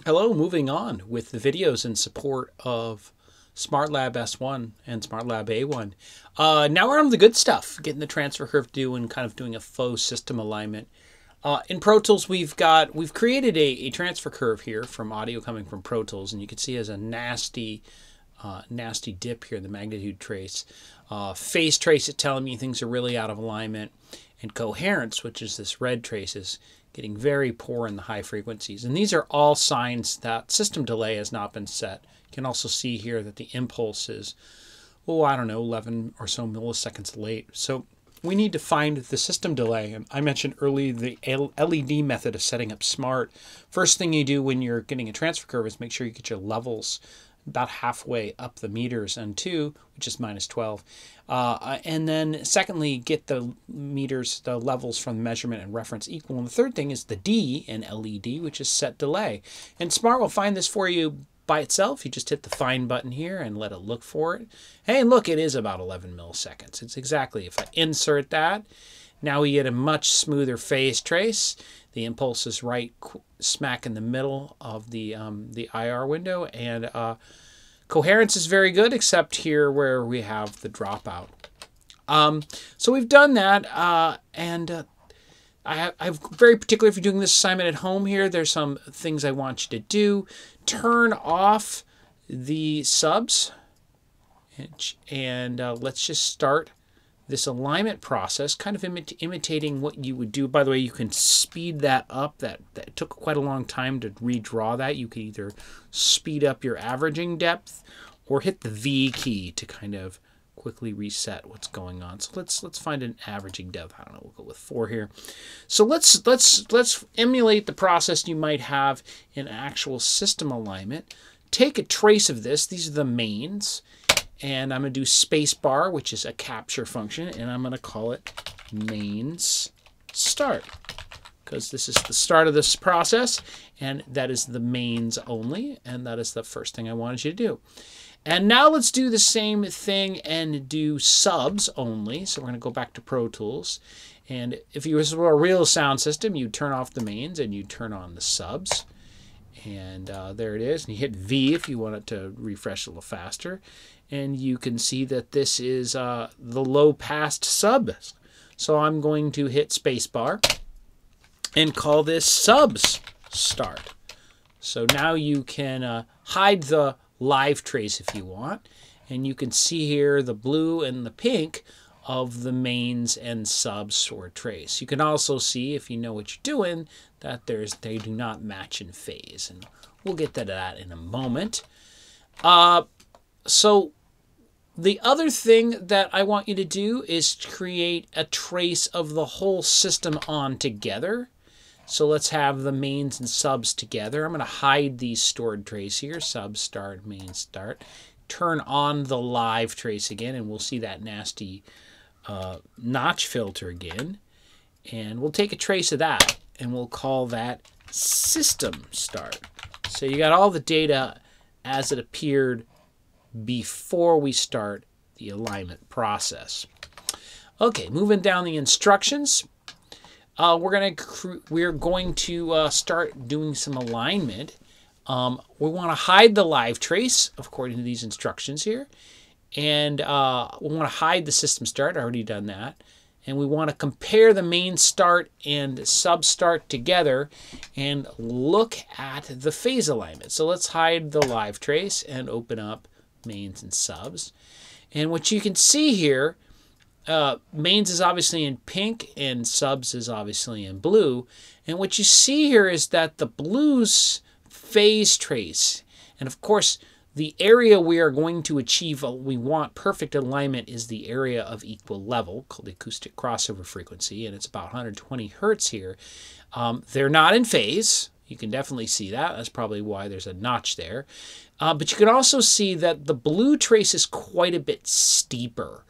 Hello, moving on with the videos in support of SmartLab S1 and SmartLab A1. Now we're on the good stuff, getting the transfer curve due and kind of doing a faux system alignment. In Pro Tools, we've created a transfer curve here from audio coming from Pro Tools, and you can see it has a nasty dip here, the magnitude trace. Phase trace is telling me things are really out of alignment, and coherence, which is this red trace, is getting very poor in the high frequencies. And these are all signs that system delay has not been set. You can also see here that the impulse is, I don't know, 11 or so milliseconds late. So we need to find the system delay. And I mentioned earlier the LED method of setting up Smaart. First thing you do when you're getting a transfer curve is make sure you get your levels about halfway up the meters, and 2, which is minus 12. And then secondly, get the meters, the levels from measurement and reference equal. And the third thing is the D in LED, which is set delay. And Smaart will find this for you by itself. You just hit the find button here and let it look for it. Hey, look, it is about 11 milliseconds. It's exactly, if I insert that, now we get a much smoother phase trace. The impulse is right smack in the middle of the IR window, and coherence is very good, except here where we have the dropout. So we've done that, and I'm very particular if you're doing this assignment at home here. There's some things I want you to do. Turn off the subs, and let's just start this alignment process, kind of imitating what you would do. By the way, you can speed that up. That took quite a long time to redraw that. You could either speed up your averaging depth or hit the V key to kind of quickly reset what's going on. So let's find an averaging depth. I don't know, we'll go with 4 here. So let's emulate the process you might have in actual system alignment. Take a trace of this. These are the mains. And I'm going to do space bar, which is a capture function, and I'm going to call it mains start, because this is the start of this process, and that is the mains only, and that is the first thing I wanted you to do. And now let's do the same thing and do subs only. So we're going to go back to Pro Tools, and if you were a real sound system, you turn off the mains and you turn on the subs. And there it is. And you hit V if you want it to refresh a little faster. And you can see that this is the low passed subs. So I'm going to hit spacebar and call this subs start. So now you can hide the live trace if you want. And you can see here the blue and the pink of the mains and subs or trace. You can also see, if you know what you're doing, that they do not match in phase, and we'll get to that in a moment. So the other thing that I want you to do is create a trace of the whole system on together. So let's have the mains and subs together. I'm going to hide these stored trace here, sub start, main start. Turn on the live trace again, and we'll see that nasty notch filter again. And we'll take a trace of that, and we'll call that system start. So you got all the data as it appeared before we start the alignment process. Okay, moving down the instructions, we're going to start doing some alignment. We want to hide the live trace according to these instructions here, and we want to hide the system start. I've already done that. And we want to compare the main start and sub start together and look at the phase alignment. So let's hide the live trace and open up mains and subs. And what you can see here, mains is obviously in pink and subs is obviously in blue. And what you see here is that the blue's phase trace, and of course the area we are going to achieve, we want perfect alignment, is the area of equal level, called the acoustic crossover frequency, and it's about 120 hertz here. They're not in phase. You can definitely see that. That's probably why there's a notch there. But you can also see that the blue trace is quite a bit steeper,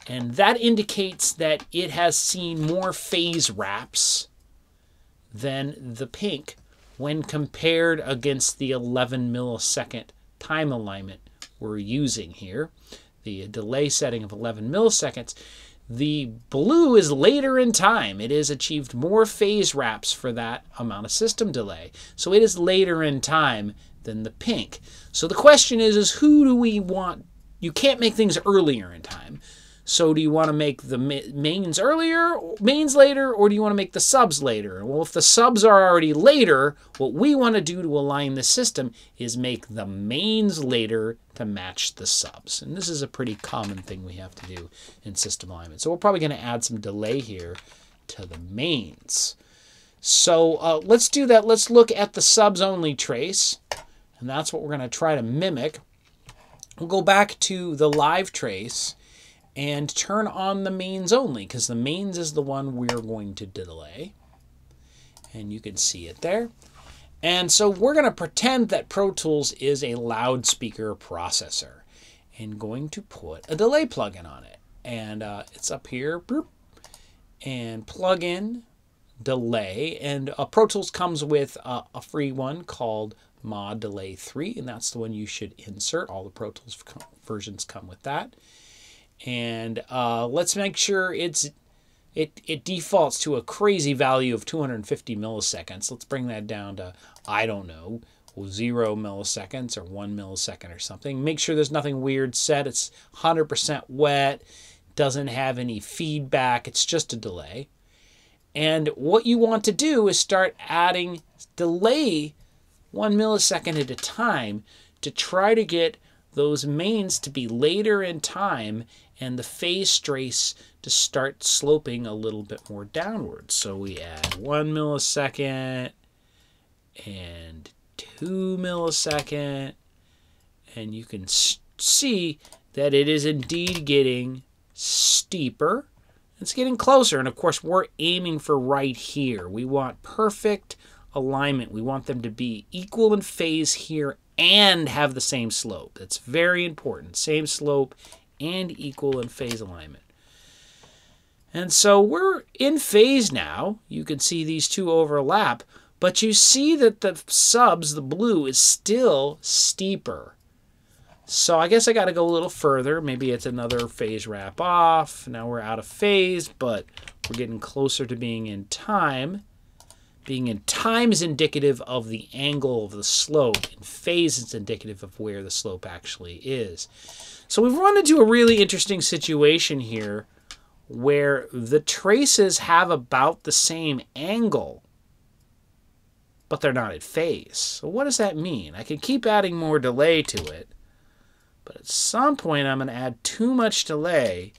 and that indicates that it has seen more phase wraps than the pink when compared against the 11 millisecond time alignment we're using here, the delay setting of 11 milliseconds. The blue is later in time. It has achieved more phase wraps for that amount of system delay. So it is later in time than the pink. So the question is who do we want? You can't make things earlier in time. So do you want to make the mains earlier, mains later, or do you want to make the subs later? Well, if the subs are already later, what we want to do to align the system is make the mains later to match the subs. And this is a pretty common thing we have to do in system alignment. So we're probably going to add some delay here to the mains. So let's do that. Let's look at the subs only trace. And that's what we're going to try to mimic. We'll go back to the live trace and turn on the mains only, because the mains is the one we're going to delay. And you can see it there. And so we're going to pretend that Pro Tools is a loudspeaker processor and going to put a delay plugin on it. And it's up here, boop, and plugin, delay. And Pro Tools comes with a free one called Mod Delay 3, and that's the one you should insert. All the Pro Tools versions come with that. And let's make sure it defaults to a crazy value of 250 milliseconds. Let's bring that down to, I don't know, 0 milliseconds or 1 millisecond or something. Make sure there's nothing weird set. It's 100% wet, doesn't have any feedback. It's just a delay. And what you want to do is start adding delay 1 millisecond at a time to try to get those mains to be later in time and the phase trace to start sloping a little bit more downwards. So we add 1 millisecond and 2 millisecond, and you can see that it is indeed getting steeper. It's getting closer, and of course we're aiming for right here. We want perfect alignment. We want them to be equal in phase here and have the same slope. That's very important. Same slope and equal in phase alignment. And so we're in phase now. You can see these two overlap, but you see that the subs, the blue, is still steeper. So I guess I got to go a little further. Maybe it's another phase wrap off. Now we're out of phase, but we're getting closer to being in time. Being in time is indicative of the angle of the slope. In phase, it's indicative of where the slope actually is. So we've run into a really interesting situation here where the traces have about the same angle, but they're not at phase. So what does that mean? I can keep adding more delay to it, but at some point I'm going to add too much delay,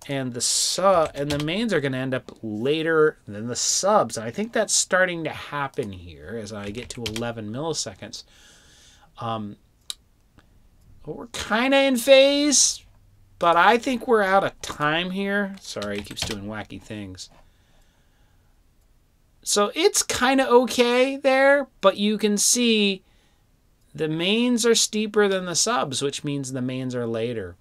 and the mains are going to end up later than the subs. And I think that's starting to happen here as I get to 11 milliseconds. We're kind of in phase, but I think we're out of time here. Sorry, it keeps doing wacky things. So it's kind of okay there, but you can see the mains are steeper than the subs, which means the mains are later.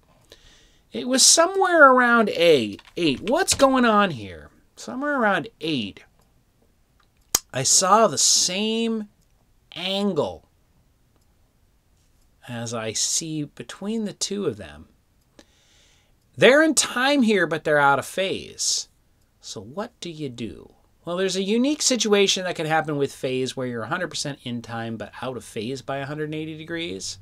It was somewhere around 8. What's going on here? Somewhere around 8. I saw the same angle as I see between the two of them. They're in time here, but they're out of phase. So what do you do? Well, there's a unique situation that can happen with phase where you're 100% in time but out of phase by 180 degrees.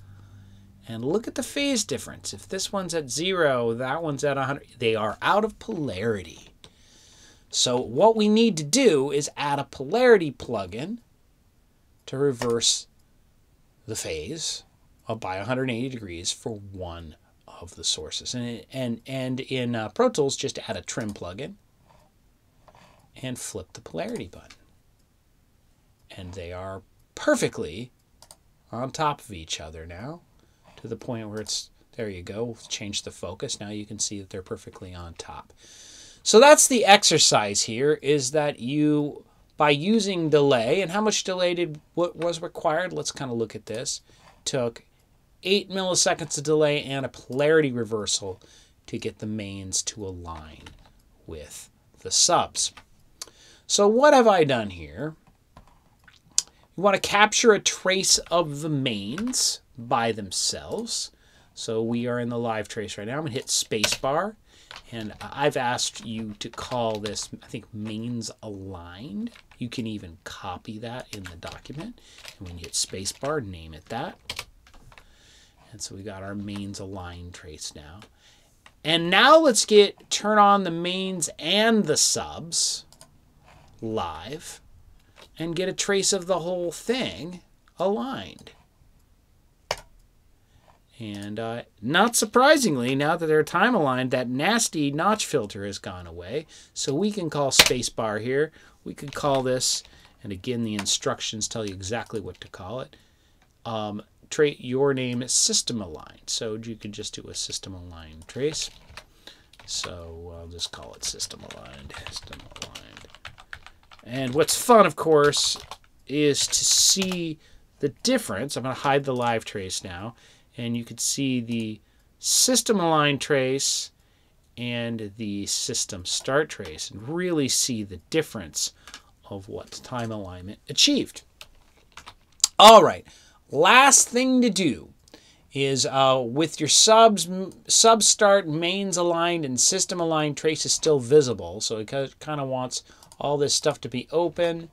And look at the phase difference. If this one's at 0, that one's at 100. They are out of polarity. So what we need to do is add a polarity plugin to reverse the phase by 180 degrees for one of the sources. And in Pro Tools, just add a trim plugin and flip the polarity button. And they are perfectly on top of each other now, to the point where it's, there you go, change the focus. Now you can see that they're perfectly on top. So that's the exercise here, is that you, by using delay, and how much delay was required? Let's kind of look at this. Took 8 milliseconds of delay and a polarity reversal to get the mains to align with the subs. So what have I done here? You want to capture a trace of the mains by themselves. So we are in the live trace right now. I'm going to hit spacebar, And I've asked you to call this, I think, mains aligned. You can even copy that in the document. And when you hit spacebar, name it that. And so we got our mains aligned trace now. And now let's turn on the mains and the subs live and get a trace of the whole thing aligned. And not surprisingly, now that they're time aligned, that nasty notch filter has gone away. So we can call spacebar here. We could call this, and again, the instructions tell you exactly what to call it. Your name is system aligned. So you could just do a system aligned trace. So I'll just call it system aligned. System aligned. And what's fun, of course, is to see the difference. I'm going to hide the live trace now. And you can see the system align trace and the system start trace and really see the difference of what time alignment achieved. All right, last thing to do is with your sub start, mains aligned, and system aligned trace is still visible. So it kind of wants all this stuff to be open.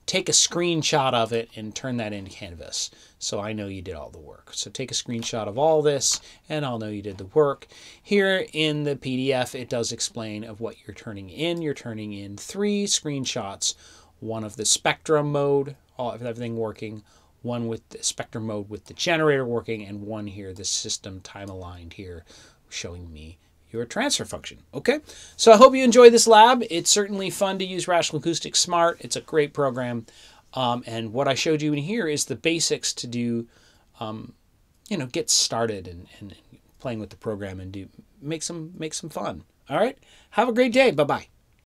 Take a screenshot of it and turn that into Canvas so I know you did all the work. So take a screenshot of all this and I'll know you did the work. Here in the PDF, it does explain of what you're turning in. You're turning in 3 screenshots, one of the spectrum mode, everything working, one with the spectrum mode with the generator working, and one here, the system time aligned here, showing me your transfer function. Okay, so I hope you enjoy this lab. It's certainly fun to use Rational Acoustics Smart. It's a great program, and what I showed you in here is the basics to do, get started and playing with the program and make some fun. All right, have a great day. Bye bye.